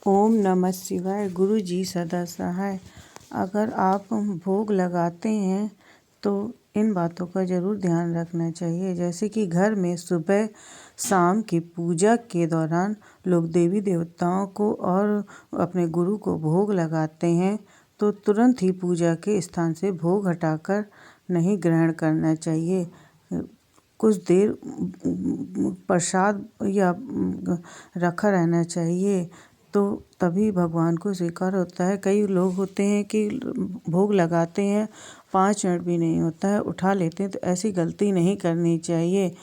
ओम नमः शिवाय। गुरु जी सदा सहाय। अगर आप भोग लगाते हैं तो इन बातों का ज़रूर ध्यान रखना चाहिए, जैसे कि घर में सुबह शाम की पूजा के दौरान लोग देवी देवताओं को और अपने गुरु को भोग लगाते हैं तो तुरंत ही पूजा के स्थान से भोग हटाकर नहीं ग्रहण करना चाहिए। कुछ देर प्रसाद या रखा रहना चाहिए तो तभी भगवान को स्वीकार होता है। कई लोग होते हैं कि भोग लगाते हैं, 5 मिनट भी नहीं होता है उठा लेते हैं, तो ऐसी गलती नहीं करनी चाहिए।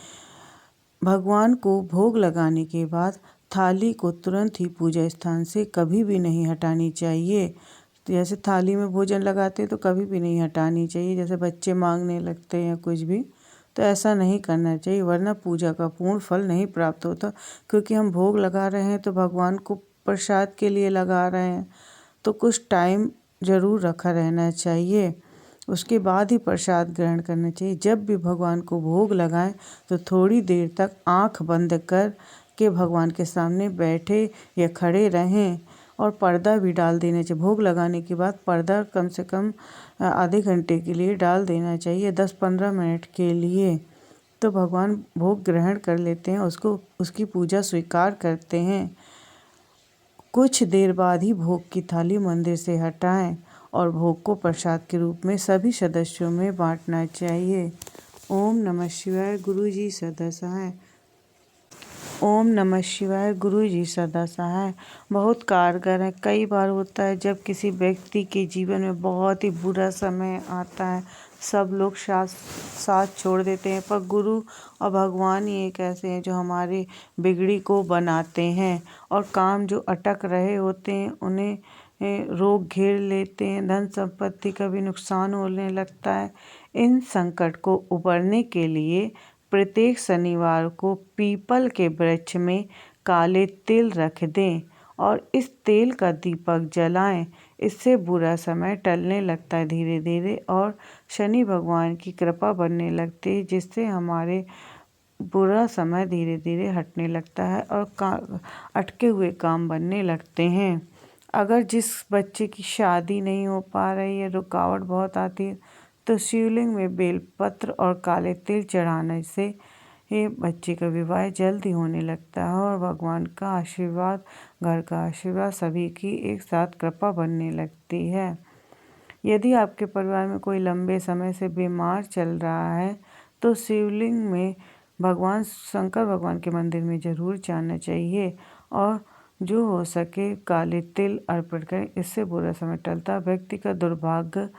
भगवान को भोग लगाने के बाद थाली को तुरंत ही पूजा स्थान से कभी भी नहीं हटानी चाहिए। तो जैसे थाली में भोजन लगाते हैं तो कभी भी नहीं हटानी चाहिए, जैसे बच्चे मांगने लगते हैं कुछ भी, तो ऐसा नहीं करना चाहिए, वरना पूजा का पूर्ण फल नहीं प्राप्त होता। क्योंकि हम भोग लगा रहे हैं तो भगवान को प्रसाद के लिए लगा रहे हैं, तो कुछ टाइम ज़रूर रखा रहना चाहिए, उसके बाद ही प्रसाद ग्रहण करना चाहिए। जब भी भगवान को भोग लगाएं तो थोड़ी देर तक आंख बंद कर के भगवान के सामने बैठे या खड़े रहें और पर्दा भी डाल देना चाहिए। भोग लगाने के बाद पर्दा कम से कम आधे घंटे के लिए डाल देना चाहिए, 10-15 मिनट के लिए, तो भगवान भोग ग्रहण कर लेते हैं, उसकी पूजा स्वीकार करते हैं। कुछ देर बाद ही भोग की थाली मंदिर से हटाएं और भोग को प्रसाद के रूप में सभी सदस्यों में बांटना चाहिए। ओम नमः शिवाय। गुरु जी सदा सहाय। ओम नमः शिवाय। गुरु जी सदा सहाय बहुत कारगर है। कई बार होता है जब किसी व्यक्ति के जीवन में बहुत ही बुरा समय आता है, सब लोग साथ छोड़ देते हैं, पर गुरु और भगवान ही एक ऐसे हैं जो हमारे बिगड़ी को बनाते हैं और काम जो अटक रहे होते हैं उन्हें रोग घेर लेते हैं, धन संपत्ति का भी नुकसान होने लगता है। इन संकट को उबरने के लिए प्रत्येक शनिवार को पीपल के वृक्ष में काले तिल रख दें और इस तेल का दीपक जलाएं। इससे बुरा समय टलने लगता है धीरे धीरे और शनि भगवान की कृपा बनने लगती है, जिससे हमारे बुरा समय धीरे धीरे हटने लगता है और अटके हुए काम बनने लगते हैं। अगर जिस बच्चे की शादी नहीं हो पा रही है, रुकावट बहुत आती है, तो शिवलिंग में बेलपत्र और काले तिल चढ़ाने से ये बच्चे का विवाह जल्दी होने लगता है और भगवान का आशीर्वाद, घर का आशीर्वाद, सभी की एक साथ कृपा बनने लगती है। यदि आपके परिवार में कोई लंबे समय से बीमार चल रहा है तो शिवलिंग में भगवान शंकर भगवान के मंदिर में ज़रूर जाना चाहिए और जो हो सके काले तिल अर्पण करें। इससे बुरा समय टलता है, व्यक्ति का दुर्भाग्य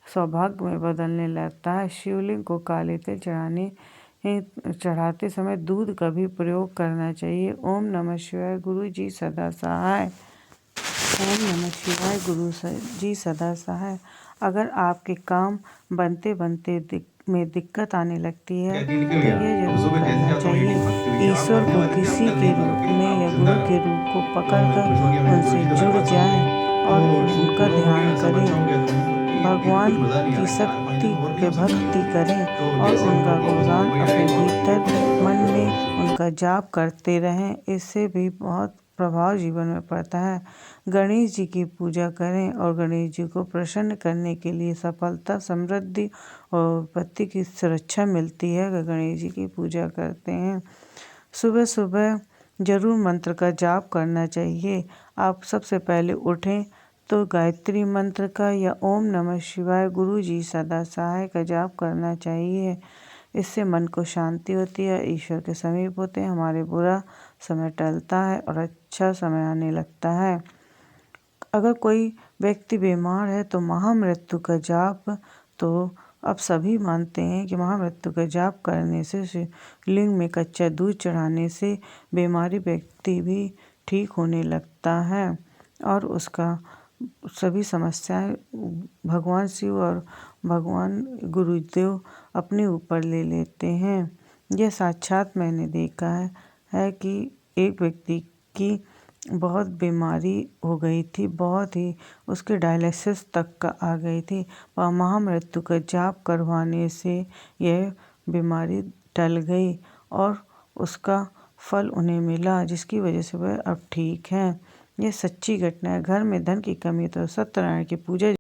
सौभाग्य में बदलने लगता है। शिवलिंग को काले तिल चढ़ाते समय दूध का भी प्रयोग करना चाहिए। ओम नमः शिवाय। गुरु जी सदा सहाय। ओम नमः शिवाय। गुरु जी सदा सहाय। अगर आपके काम बनते बनते में दिक्कत आने लगती है तो ये जरूर करना चाहिए, ईश्वर को किसी के रूप में या गुरु के रूप को पकड़कर उनसे जुड़ जाएं और उनका ध्यान करें, भगवान की शक्ति पे भक्ति करें और उनका गुणगान अपने भीतर मन में उनका जाप करते रहें। इससे भी बहुत प्रभाव जीवन में पड़ता है। गणेश जी की पूजा करें और गणेश जी को प्रसन्न करने के लिए सफलता, समृद्धि और विपत्ति की सुरक्षा मिलती है अगर गणेश जी की पूजा करते हैं। सुबह सुबह जरूर मंत्र का जाप करना चाहिए। आप सबसे पहले उठें तो गायत्री मंत्र का या ओम नमः शिवाय गुरु जी सदा सहाय का जाप करना चाहिए। इससे मन को शांति होती है, ईश्वर के समीप होते हैं, हमारे बुरा समय टलता है और अच्छा समय आने लगता है। अगर कोई व्यक्ति बीमार है तो महामृत्यु का जाप, तो अब सभी मानते हैं कि महामृत्यु का जाप करने से, शिवलिंग में कच्चा दूध चढ़ाने से बीमारी व्यक्ति भी ठीक होने लगता है और उसका सभी समस्याएं भगवान शिव और भगवान गुरुदेव अपने ऊपर ले लेते हैं। यह साक्षात मैंने देखा है कि एक व्यक्ति की बहुत बीमारी हो गई थी, बहुत ही, उसके डायलिसिस तक का आ गई थी, पर महामृत्यु का जाप करवाने से यह बीमारी टल गई और उसका फल उन्हें मिला, जिसकी वजह से वह अब ठीक हैं। ये सच्ची घटना है। घर में धन की कमी है तो सत्यनारायण की पूजा